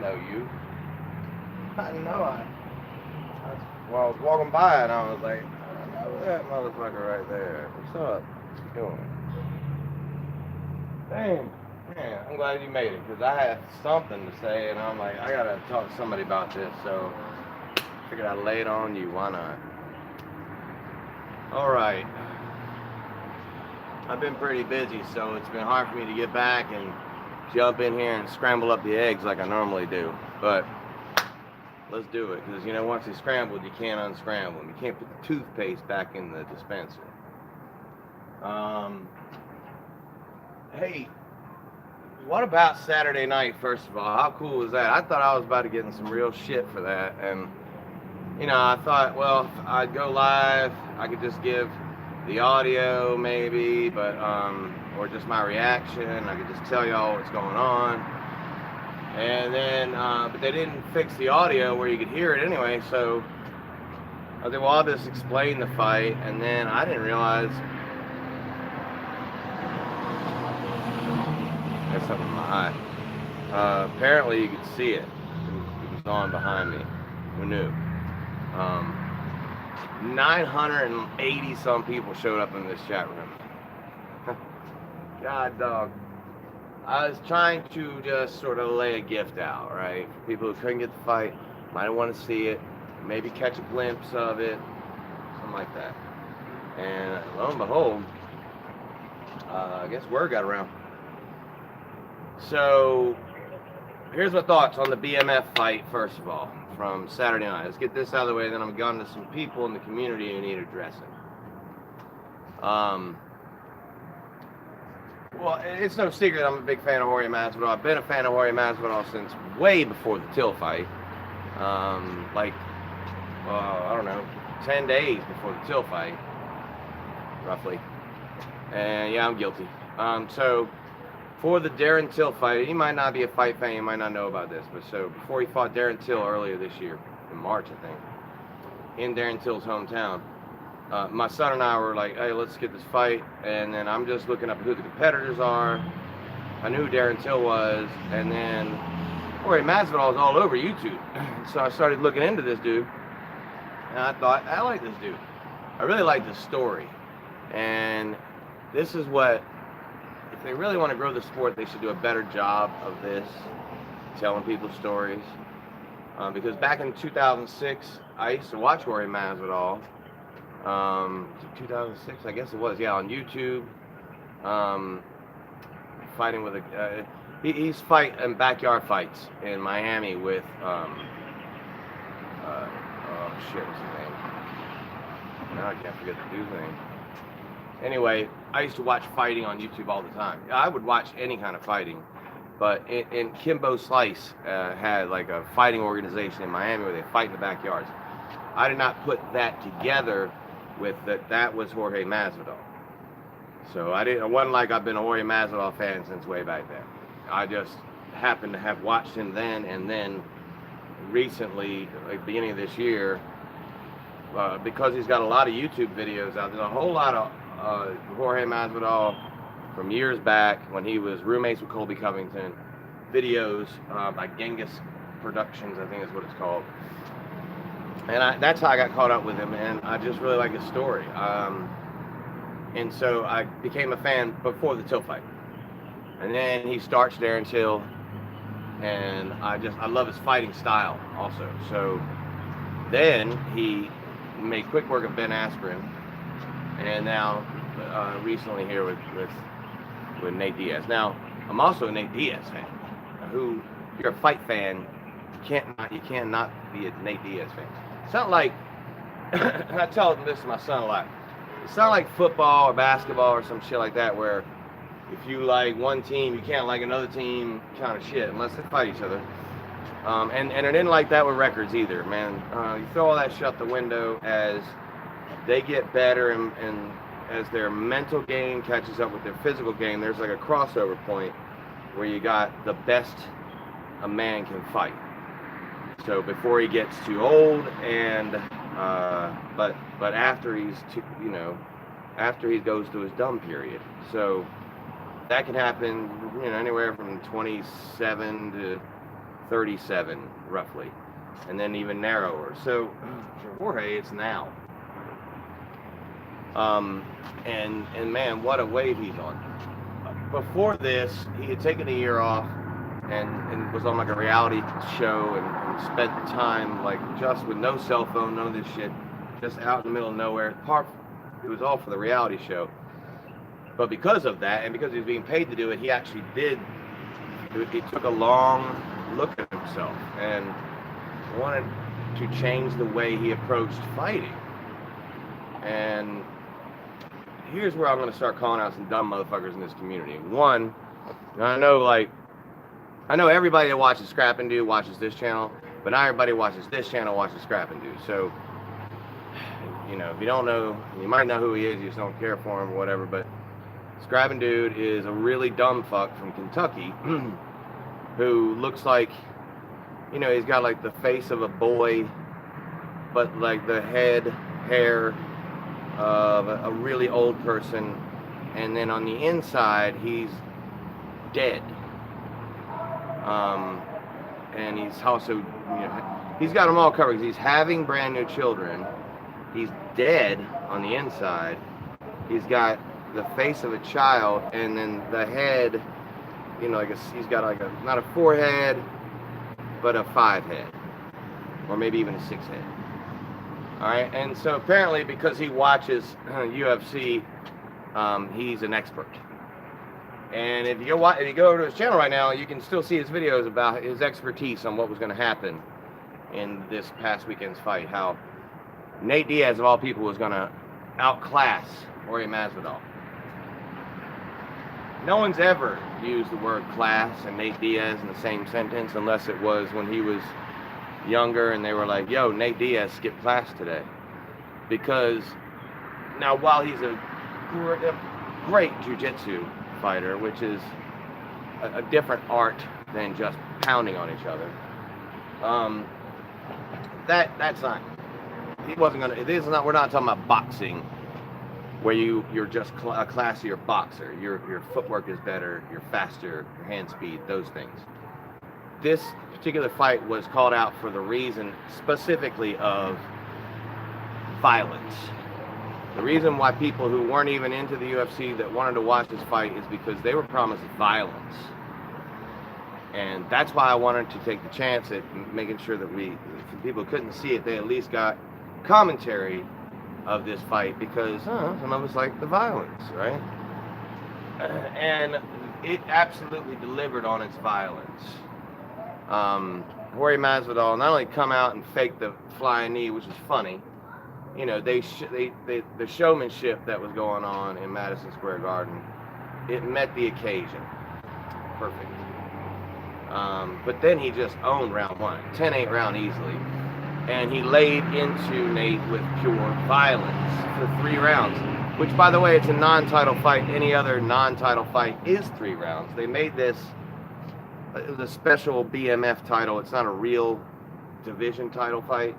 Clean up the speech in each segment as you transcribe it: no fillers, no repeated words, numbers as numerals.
know you. I know well, I was walking by and I was like, I know that motherfucker right there. What's up? What's he doing? Dang. Man, I'm glad you made it because I had something to say and I'm like, I gotta talk to somebody about this. So I figured I'd lay it on you. Why not? All right. I've been pretty busy, so it's been hard for me to get back and jump in here and scramble up the eggs like I normally do. But let's do it, because once they're scrambled, you can't unscramble them. You can't put the toothpaste back in the dispenser. Hey, what about Saturday night? First of all, how cool was that? I thought I was about to get in some real shit for that, and I thought, well, if I'd go live, I could just give the audio maybe, but or just my reaction. I could just tell y'all what's going on. And then, but they didn't fix the audio where you could hear it anyway, so I said, well, I'll just explain the fight. And then I didn't realize there's something in my eye. Apparently you could see it. It was on behind me. Who knew? 980 some people showed up in this chat room. God dog. I was trying to just sort of lay a gift out, right? For people who couldn't get the fight, might want to see it, maybe catch a glimpse of it, something like that. And lo and behold, I guess word got around. So here's my thoughts on the BMF fight, first of all, from Saturday night. Let's get this out of the way, then I'm going to some people in the community who need addressing. Well, it's no secret I'm a big fan of Jorge Masvidal. I've been a fan of Jorge Masvidal since way before the Till fight. I don't know, 10 days before the Till fight, roughly. And yeah, I'm guilty. So for the Darren Till fight, you might not be a fight fan, you might not know about this, but so before he fought Darren Till earlier this year, in March, I think, in Darren Till's hometown, my son and I were like, hey, let's get this fight. And then I'm just looking up who the competitors are. I knew who Darren Till was. And then Jorge Masvidal was all over YouTube. So I started looking into this dude. And I thought, I like this dude. I really like this story. And this is what, if they really want to grow the sport, they should do a better job of this, telling people's stories. Because back in 2006, I used to watch Jorge Masvidal. 2006, I guess it was, yeah, on YouTube, fighting with he's fighting backyard fights in Miami with, oh shit, what's his name? Now I can't forget the dude's name. Anyway, I used to watch fighting on YouTube all the time. I would watch any kind of fighting, but in Kimbo Slice had like a fighting organization in Miami where they fight in the backyards. I did not put that together with that was Jorge Masvidal. So it wasn't like I've been a Jorge Masvidal fan since way back then. I just happened to have watched him then, and then recently, like beginning of this year, because he's got a lot of YouTube videos out. There's a whole lot of Jorge Masvidal from years back when he was roommates with Colby Covington, videos by Genghis Productions, I think is what it's called. And that's how I got caught up with him, and I just really like his story. And so I became a fan before the Till fight. And then he starts Darren Till, and I love his fighting style also. So then he made quick work of Ben Askren, and now recently here with Nate Diaz. Now, I'm also a Nate Diaz fan, who, if you're a fight fan, you cannot be a Nate Diaz fan. It's not like, I tell this to my son a lot, it's not like football or basketball or some shit like that where if you like one team, you can't like another team kind of shit unless they fight each other. And it didn't like that with records either, man. You throw all that shit out the window as they get better and as their mental game catches up with their physical game. There's like a crossover point where you got the best a man can fight. So before he gets too old, and but after he's after he goes through his dumb period. So that can happen, anywhere from 27 to 37 roughly, and then even narrower. So for Jorge, it's now. And man, what a wave he's on. Before this, he had taken a year off and was on like a reality show and spent time like just with no cell phone, none of this shit, just out in the middle of nowhere. It was all for the reality show. But because of that, and because he was being paid to do it, he actually he took a long look at himself and wanted to change the way he approached fighting. And here's where I'm going to start calling out some dumb motherfuckers in this community. One, I know everybody that watches Scrap and Do watches this channel, but not everybody watches this channel watches Scrap and Do. So, you know, if you don't know, you might know who he is, you just don't care for him or whatever, but Scrap and Dude is a really dumb fuck from Kentucky who looks like, you know, he's got like the face of a boy, but like the hair of a really old person, and then on the inside he's dead. And he's also, you know, he's got them all covered. He's having brand new children. He's dead on the inside. He's got the face of a child, and then the head, you know, he's got like not a 4 head, but a 5 head, or maybe even a 6 head. All right, and so apparently because he watches UFC, he's an expert. And if you go to his channel right now, you can still see his videos about his expertise on what was going to happen in this past weekend's fight. How Nate Diaz, of all people, was going to outclass Jorge Masvidal. No one's ever used the word class and Nate Diaz in the same sentence unless it was when he was younger and they were like, yo, Nate Diaz skipped class today. Because now, while he's a great jiu-jitsu fighter, which is a different art than just pounding on each other, that's not, he wasn't gonna, it is not, we're not talking about boxing where you're just a classier boxer. Your footwork is better, you're faster, your hand speed, those things. This particular fight was called out for the reason specifically of violence. The reason why people who weren't even into the UFC that wanted to watch this fight is because they were promised violence. And that's why I wanted to take the chance at making sure that if people couldn't see it, they at least got commentary of this fight, because some of us like the violence, right? And it absolutely delivered on its violence. Jorge Masvidal not only come out and fake the flying knee, which is funny, you know, the showmanship that was going on in Madison Square Garden, it met the occasion. Perfect. But then he just owned round 1, 10-8 round easily. And he laid into Nate with pure violence for 3 rounds. Which, by the way, it's a non-title fight. Any other non-title fight is 3 rounds. They made this, it was a special DMF title. It's not a real division title fight.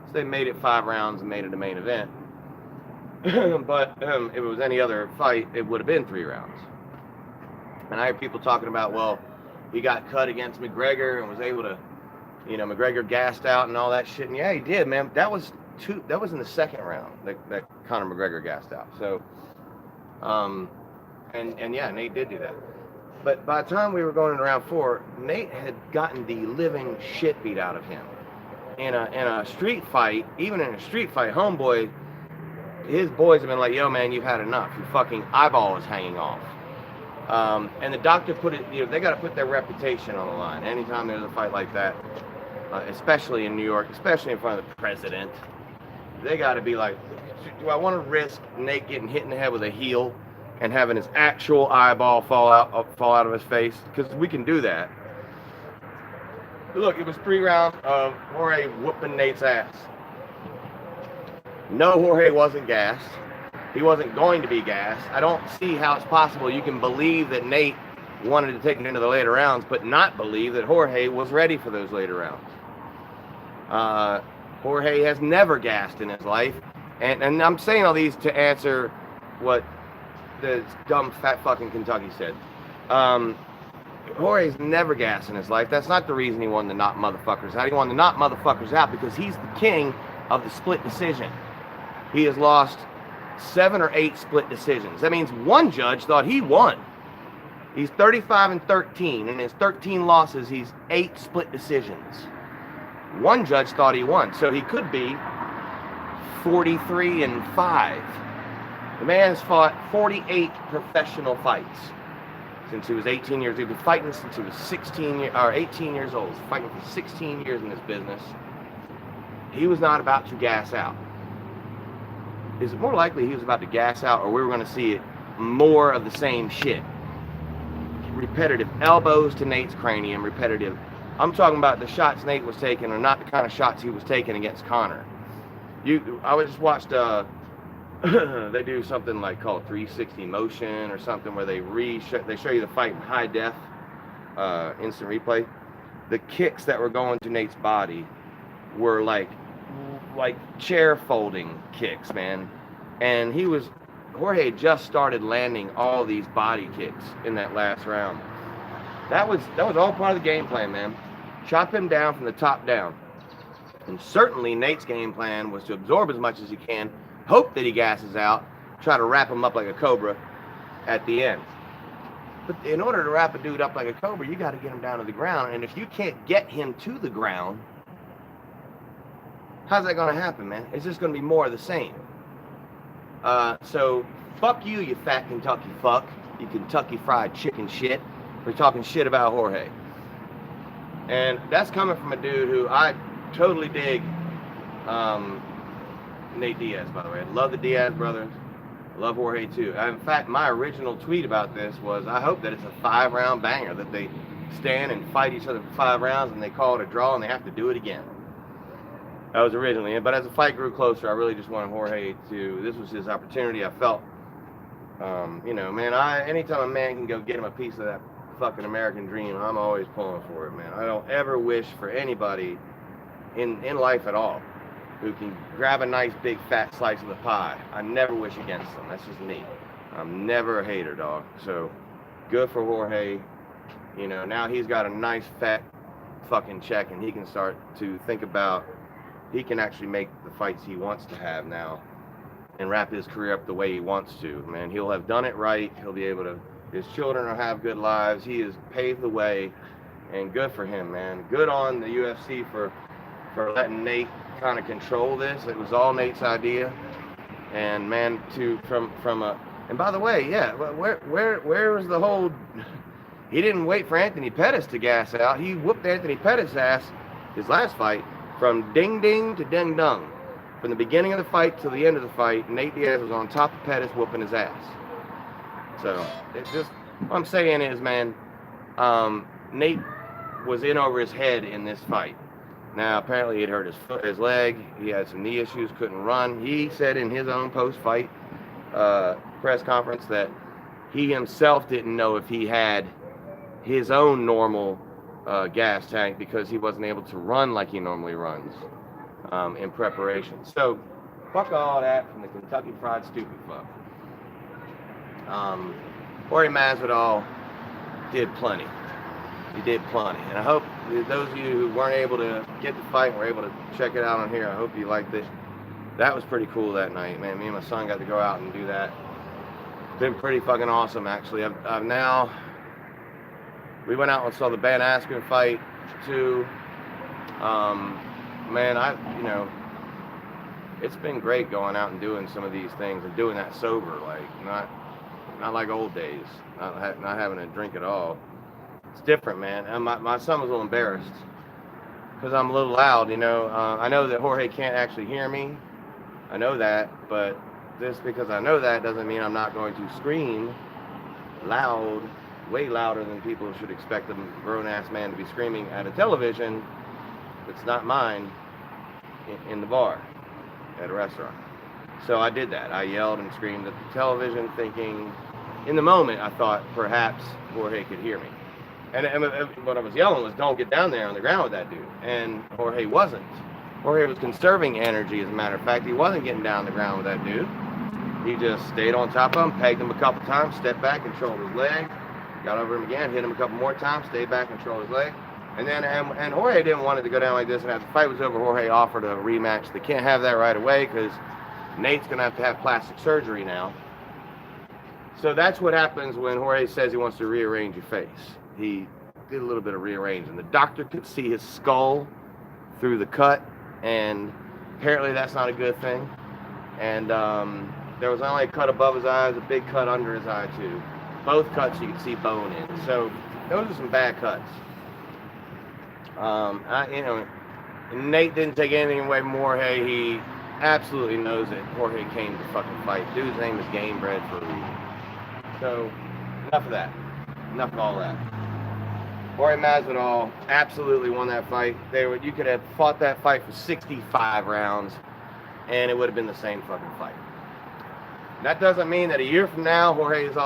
So they made it 5 rounds and made it a main event. But if it was any other fight, it would have been 3 rounds. And I hear people talking about, well, he got cut against McGregor and was able to, you know, McGregor gassed out and all that shit. And yeah, he did, man. That was in the 2nd round that Conor McGregor gassed out. So, and yeah, Nate did do that. But by the time we were going into round 4, Nate had gotten the living shit beat out of him. In a street fight, even in a street fight, homeboy, his boys have been like, yo, man, you've had enough. Your fucking eyeball is hanging off. And the doctor put it, you know, they got to put their reputation on the line. Anytime there's a fight like that, especially in New York, especially in front of the president, they got to be like, do I want to risk Nate getting hit in the head with a heel and having his actual eyeball fall out of his face? Because we can do that. Look, it was 3 rounds of Jorge whooping Nate's ass. No, Jorge wasn't gassed. He wasn't going to be gassed. I don't see how it's possible you can believe that Nate wanted to take it into the later rounds, but not believe that Jorge was ready for those later rounds. Jorge has never gassed in his life. And I'm saying all these to answer what the dumb fat fucking Kentucky said. Jorge's never gassed in his life. That's not the reason he wanted to knock motherfuckers out. He wanted to knock motherfuckers out because he's the king of the split decision. He has lost 7 or 8 split decisions. That means one judge thought he won. He's 35-13, and in his 13 losses, he's 8 split decisions. One judge thought he won, so he could be 43-5. The man has fought 48 professional fights since he was 18 years. He's been fighting since he was 18 years old. He's fighting for 16 years in this business. He was not about to gas out. Is it more likely he was about to gas out, or we were going to see more of the same shit? Repetitive elbows to Nate's cranium, repetitive. I'm talking about the shots Nate was taking are not the kind of shots he was taking against Conor. I just watched they do something like called 360 motion or something where they show you the fight in high def, instant replay. The kicks that were going to Nate's body were like chair folding kicks, man. And Jorge just started landing all these body kicks in that last round. That was all part of the game plan, man. Chop him down from the top down. And certainly Nate's game plan was to absorb as much as he can, hope that he gasses out, try to wrap him up like a cobra at the end. But in order to wrap a dude up like a cobra, you got to get him down to the ground. And if you can't get him to the ground, how's that going to happen, man? It's just going to be more of the same. So fuck you, you fat Kentucky fuck, you Kentucky Fried Chicken shit. We're talking shit about Jorge. And that's coming from a dude who I totally dig. Nate Diaz, by the way. I love the Diaz brothers. I love Jorge too. In fact, my original tweet about this was, I hope that it's a 5-round banger, that they stand and fight each other for 5 rounds and they call it a draw and they have to do it again. That was originally, but as the fight grew closer, I really just wanted Jorge this was his opportunity. I felt, man, anytime a man can go get him a piece of that fucking American dream, I'm always pulling for it, man. I don't ever wish for anybody in life at all who can grab a nice big fat slice of the pie. I never wish against them. That's just me. I'm never a hater, dog. So good for Jorge. Now he's got a nice fat fucking check and he can start to think about, he can actually make the fights he wants to have now and wrap his career up the way he wants to. Man, he'll have done it right. He'll be able to, his children will have good lives. He has paved the way, and good for him, man. Good on the UFC for letting Nate kind of control this. It was all Nate's idea. And man, and by the way, yeah, where was the whole, he didn't wait for Anthony Pettis to gas out. He whooped Anthony Pettis' ass his last fight from ding ding to ding dung. From the beginning of the fight to the end of the fight, Nate Diaz was on top of Pettis whooping his ass. So it's just, what I'm saying is, man, Nate was in over his head in this fight. Now, apparently he'd hurt his leg. He had some knee issues, couldn't run. He said in his own post-fight press conference that he himself didn't know if he had his own normal gas tank because he wasn't able to run like he normally runs in preparation. So, fuck all that from the Kentucky Fried Stupid fuck. Jorge Masvidal did plenty. He did plenty. And I hope those of you who weren't able to get the fight and were able to check it out on here, I hope you liked it. That was pretty cool that night, man. Me and my son got to go out and do that. It's been pretty fucking awesome, actually. I've now, we went out and saw the Ben Askren fight too. Man, it's been great going out and doing some of these things and doing that sober, like not like old days, not having a drink at all. It's different, man. And my son was a little embarrassed because I'm a little loud, I know that Jorge can't actually hear me. I know that, but just because I know that doesn't mean I'm not going to scream loud, way louder than people should expect a grown-ass man to be screaming at a television that's not mine in the bar at a restaurant. So I did that. I yelled and screamed at the television, thinking, in the moment, I thought perhaps Jorge could hear me. And what I was yelling was, don't get down there on the ground with that dude. And Jorge wasn't. Jorge was conserving energy, as a matter of fact. He wasn't getting down on the ground with that dude. He just stayed on top of him, pegged him a couple times, stepped back, controlled his leg, got over him again, hit him a couple more times, stayed back, controlled his leg. And then, and Jorge didn't want it to go down like this, and after the fight was over, Jorge offered a rematch. They can't have that right away because Nate's going to have plastic surgery now. So that's what happens when Jorge says he wants to rearrange your face. He did a little bit of rearranging. The doctor could see his skull through the cut, and apparently that's not a good thing. And there was only a cut above his eyes, a big cut under his eye too. Both cuts you could see bone in. So those are some bad cuts. Nate didn't take anything away from Jorge. He absolutely knows that Jorge came to fucking fight. Dude's name is Game Bread for a reason. So enough of that. Enough of all that. Jorge Masvidal absolutely won that fight. You could have fought that fight for 65 rounds, and it would have been the same fucking fight. That doesn't mean that a year from now, Jorge's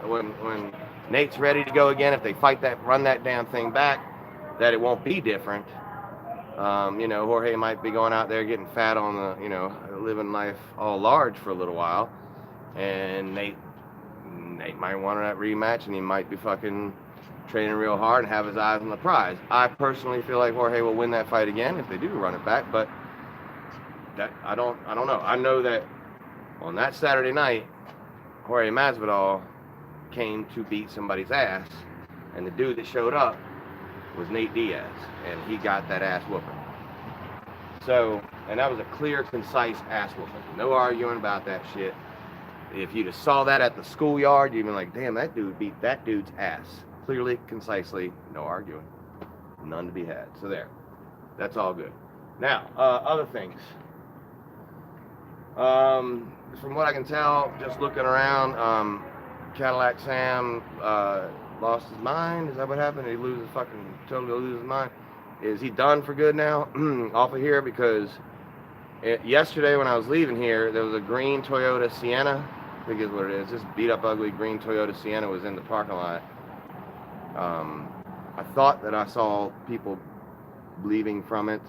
when Nate's ready to go again, if they fight that, run that damn thing back, that it won't be different. Jorge might be going out there getting fat on the, living life all large for a little while, and Nate might want that rematch, and he might be fucking training real hard and have his eyes on the prize. I personally feel like Jorge will win that fight again if they do run it back, but that I don't know. I know that on that Saturday night, Jorge Masvidal came to beat somebody's ass, and the dude that showed up was Nate Diaz, and he got that ass whooping. So, and that was a clear, concise ass whooping. No arguing about that shit. If you'd have saw that at the schoolyard, you'd been like, damn, that dude beat that dude's ass. Clearly, concisely, no arguing. None to be had. So there. That's all good. Now, other things. From what I can tell, just looking around, Cadillac Sam lost his mind. Is that what happened? Did he totally lose his mind? Is he done for good now? Off of here, because yesterday when I was leaving here, there was a green Toyota Sienna. I think is what it is. This beat up ugly green Toyota Sienna was in the parking lot. I thought that I saw people leaving from it.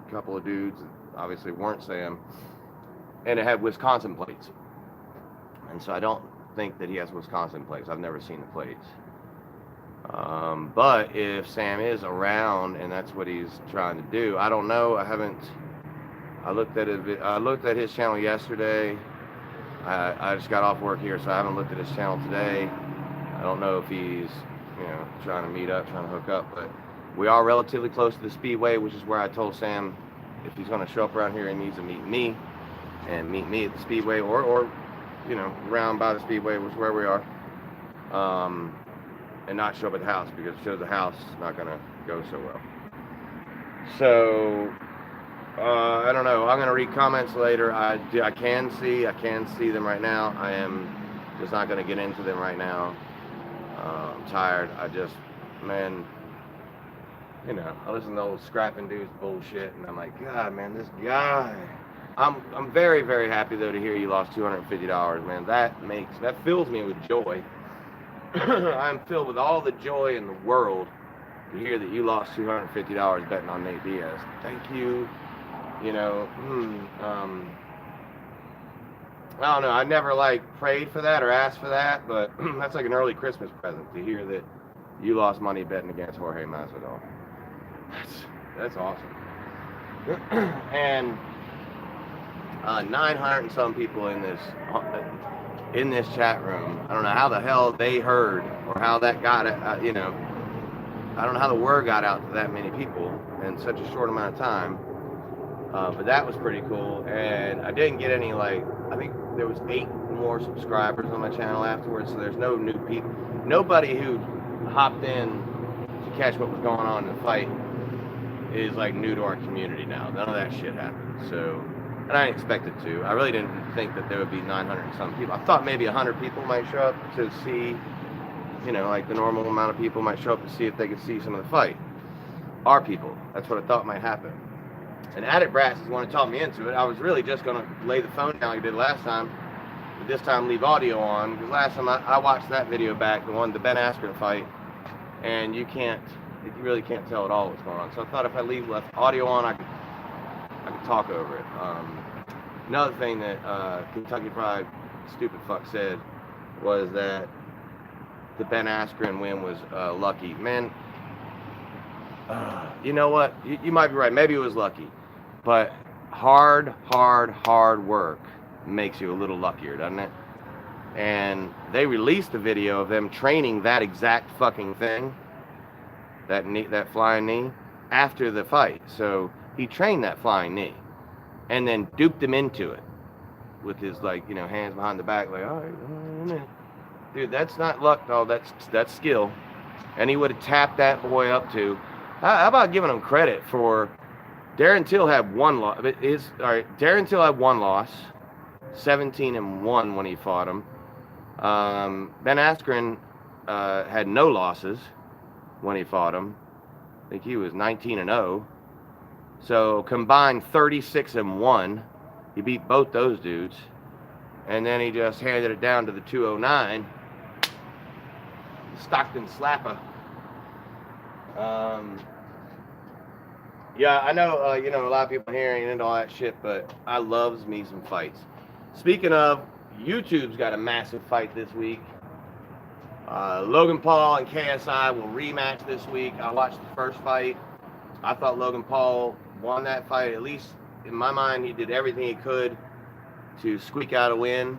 A couple of dudes, obviously weren't Sam. And it had Wisconsin plates. And so I don't think that he has Wisconsin plates. I've never seen the plates. But if Sam is around and that's what he's trying to do, I don't know. I looked at his channel yesterday. I just got off work here, so I haven't looked at his channel today. I don't know if he's, trying to meet up, trying to hook up, but we are relatively close to the Speedway, which is where I told Sam if he's going to show up around here, he needs to meet me at the Speedway or around by the Speedway, which is where we are, and not show up at the house, because it shows the house is not going to go so well. So, I don't know. I'm going to read comments later. I can see them right now. I am just not going to get into them right now. I'm tired. I listen to old scrapping dudes bullshit, and I'm like, God, man, this guy. I'm very, very happy though to hear you lost $250, man. That fills me with joy. I'm filled with all the joy in the world to hear that you lost $250 betting on Nate Diaz. Thank you. I don't know. I never prayed for that or asked for that, but that's like an early Christmas present to hear that you lost money betting against Jorge Masvidal. That's awesome. And 900 and some people in this chat room. I don't know how the hell they heard or how that got it. I don't know how the word got out to that many people in such a short amount of time. But that was pretty cool, and I didn't get any I think there was 8 more subscribers on my channel afterwards, so there's no new people. Nobody who hopped in to catch what was going on in the fight is new to our community now. None of that shit happened, so, and I didn't expect it to. I really didn't think that there would be 900 and some people. I thought maybe 100 people might show up to see, the normal amount of people might show up to see if they could see some of the fight. Our people, that's what I thought might happen. And Addict Brats is the one who taught me into it. I was really just going to lay the phone down like I did last time, but this time leave audio on, because last time I watched that video back, the Ben Askren fight, and you really can't tell at all what's going on. So I thought if I left audio on, I could talk over it. Another thing that Kentucky Fried stupid fuck said was that the Ben Askren win was lucky. Man, you know what? You might be right. Maybe it was lucky. But hard work makes you a little luckier, doesn't it? And they released a video of them training that exact fucking thing, that flying knee, after the fight. So he trained that flying knee and then duped him into it with his, like, you know, hands behind the back, like, all right, dude, that's not luck, though. That's skill. And he would have tapped that boy up too. How about giving him credit for Darren Till had one loss. Darren Till had one loss, 17-1 when he fought him. Ben Askren had no losses when he fought him. I think he was 19-0. So combined 36-1. He beat both those dudes. And then he just handed it down to the 209. Stockton Slapper. Yeah, I know, you know, a lot of people here ain't into all that shit, but I loves me some fights. Speaking of, YouTube's got a massive fight this week. Logan Paul and KSI will rematch this week. I watched the first fight. I thought Logan Paul won that fight. At least in my mind, he did everything he could to squeak out a win,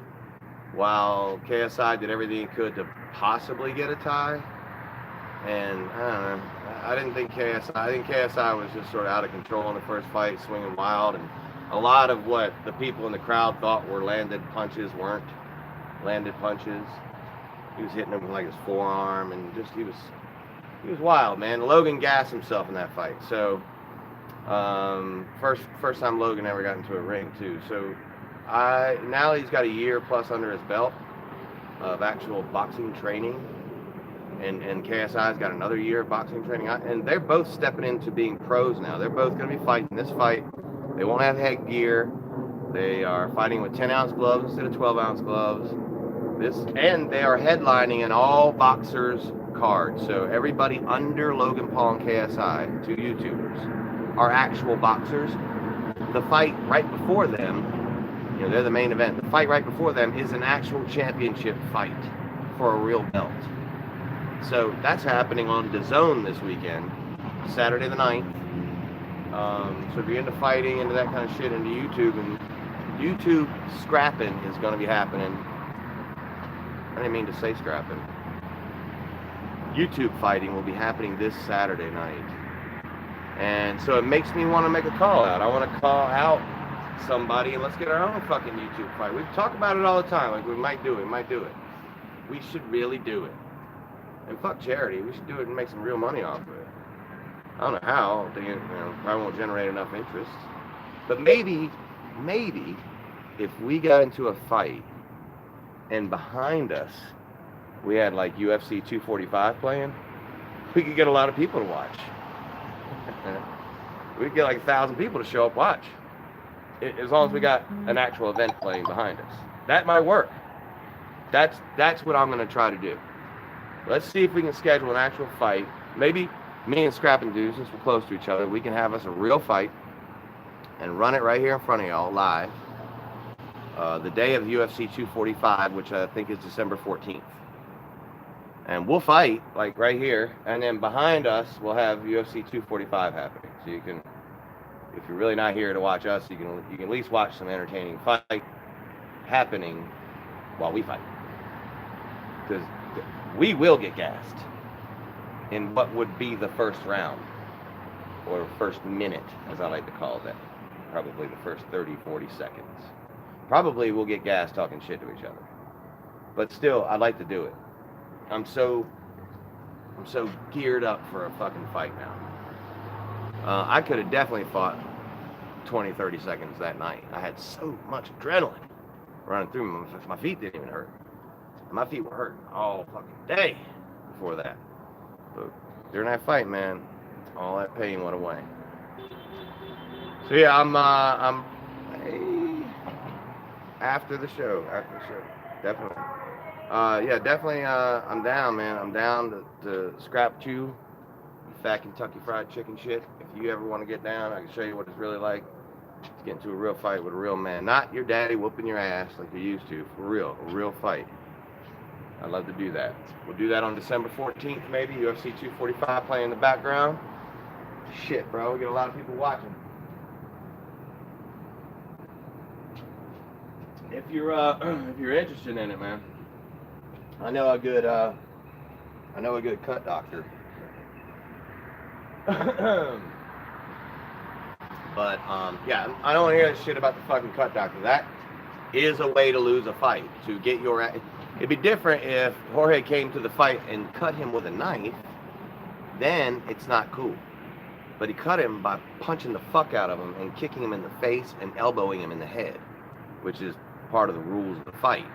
while KSI did everything he could to possibly get a tie. And I don't know. I didn't think KSI. I think KSI was just sort of out of control in the first fight, swinging wild, and a lot of what the people in the crowd thought were landed punches weren't landed punches. He was hitting him with like his forearm, and just he was wild, man. Logan gassed himself in that fight. So first time Logan ever got into a ring too. So now he's got a year plus under his belt of actual boxing training. And KSI's got another year of boxing training. And they're both stepping into being pros now. They're both going to be fighting this fight. They won't have headgear. They are fighting with 10-ounce gloves instead of 12-ounce gloves. And they are headlining an all boxers card. So everybody under Logan Paul and KSI, two YouTubers, are actual boxers. The fight right before them, you know, they're the main event. The fight right before them is an actual championship fight for a real belt. So that's happening on DAZN this weekend, Saturday the 9th. So if you're into fighting, into that kind of shit, into YouTube, and YouTube scrapping is going to be happening. I didn't mean to say scrapping. YouTube fighting will be happening this Saturday night. And so it makes me want to make a call out. I want to call out somebody and let's get our own fucking YouTube fight. We talk about it all the time, like we might do it. We should really do it. And fuck charity, we should do it and make some real money off of it. I don't know how, you know, probably won't generate enough interest. But maybe, if we got into a fight and behind us we had like UFC 245 playing, we could get a lot of people to watch. We could get like 1,000 people to show up watch. As long as we got an actual event playing behind us. That might work. That's what I'm going to try to do. Let's see if we can schedule an actual fight. Maybe me and Scrap and Do, since we're close to each other, we can have us a real fight and run it right here in front of y'all live. The day of UFC 245, which I think is December 14th. And we'll fight, like right here, and then behind us, we'll have UFC 245 happening. So you can, if you're really not here to watch us, you can at least watch some entertaining fight happening while we fight. Because we will get gassed in what would be the first round, or first minute, as I like to call that. Probably the first 30, 40 seconds. Probably we'll get gassed talking shit to each other. But still, I'd like to do it. I'm so geared up for a fucking fight now. I could have definitely fought 20, 30 seconds that night. I had so much adrenaline running through me. My feet didn't even hurt. My feet were hurting all fucking day before that. But during that fight, man, all that pain went away. So yeah, I'm after the show, definitely. Definitely. I'm down, man. I'm down to scrap chew, fat Kentucky Fried Chicken shit. If you ever want to get down, I can show you what it's really like. Let's get into a real fight with a real man, not your daddy whooping your ass like you used to. For real, a real fight. I'd love to do that. We'll do that on December 14th, maybe. UFC 245 playing in the background. Shit, bro, we get a lot of people watching. If you're interested in it, man, I know a good cut doctor. But yeah, I don't hear shit about the fucking cut doctor. That is a way to lose a fight. To get your, it'd be different if Jorge came to the fight and cut him with a knife. Then it's not cool. But he cut him by punching the fuck out of him and kicking him in the face and elbowing him in the head, which is part of the rules of the fight.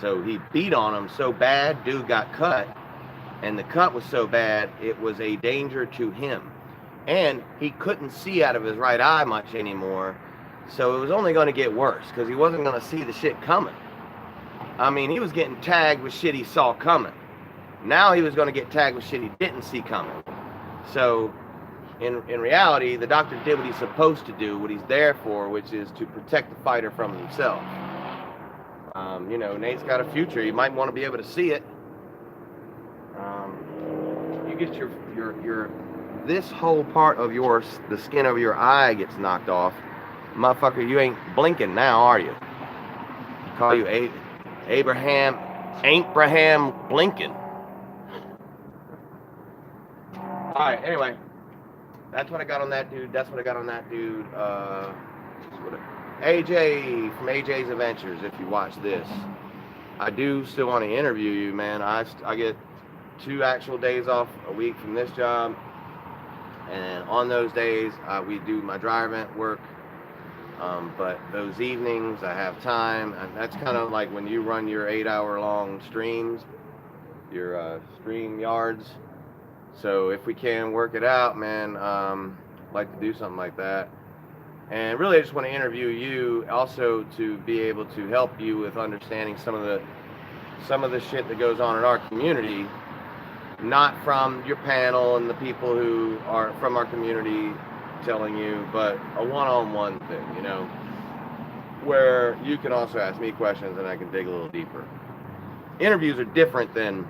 So he beat on him so bad, dude got cut, and the cut was so bad, it was a danger to him. And he couldn't see out of his right eye much anymore, so it was only going to get worse, because he wasn't going to see the shit coming. I mean, he was getting tagged with shit he saw coming. Now he was going to get tagged with shit he didn't see coming. So in reality, the doctor did what he's supposed to do, what he's there for, which is to protect the fighter from himself. You know, Nate's got a future. You might want to be able to see it. You get your this whole part of the skin over your eye gets knocked off. Motherfucker, you ain't blinking now, are you? Call you Abraham Blinken. Alright, anyway. That's what I got on that dude. AJ from AJ's Adventures, if you watch this. I do still want to interview you, man. I get 2 actual days off a week from this job. And on those days, we do my driving work. But those evenings, I have time. And that's kind of like when you run your 8-hour-long streams, your stream yards. So if we can work it out, man, I'd like to do something like that. And really, I just want to interview you also to be able to help you with understanding some of the shit that goes on in our community, not from your panel and the people who are from our community telling you, but a one-on-one thing, you know, where you can also ask me questions and I can dig a little deeper. Interviews are different than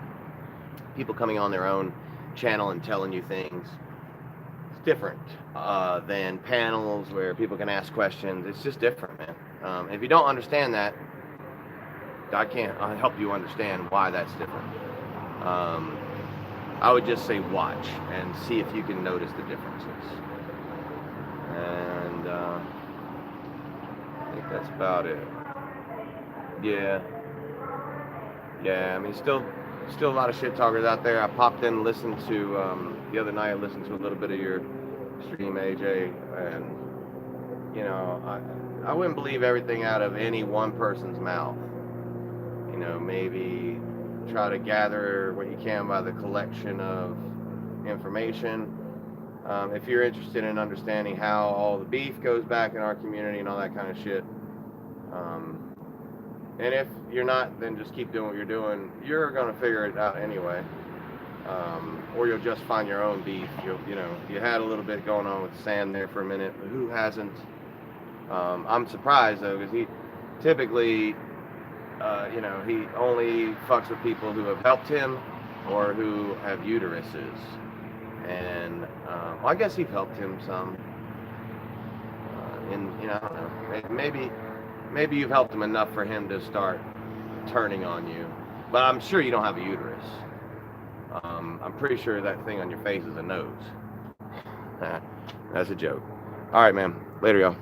people coming on their own channel and telling you things. It's different than panels where people can ask questions. It's just different, man. If you don't understand that, I can't help you understand why that's different. I would just say watch and see if you can notice the differences. And I think that's about it. Yeah, I mean, still a lot of shit talkers out there. I popped in and listened to, the other night I listened to a little bit of your stream, AJ, and, you know, I wouldn't believe everything out of any one person's mouth. You know, maybe try to gather what you can by the collection of information. If you're interested in understanding how all the beef goes back in our community and all that kind of shit. And if you're not, then just keep doing what you're doing. You're going to figure it out anyway. Or you'll just find your own beef. You know, you had a little bit going on with Sam there for a minute, but who hasn't? I'm surprised, though, because he typically, you know, he only fucks with people who have helped him or who have uteruses. And, well, I guess you've helped him some. And, you know, I don't know. Maybe you've helped him enough for him to start turning on you. But I'm sure you don't have a uterus. I'm pretty sure that thing on your face is a nose. That's a joke. All right, man. Later, y'all.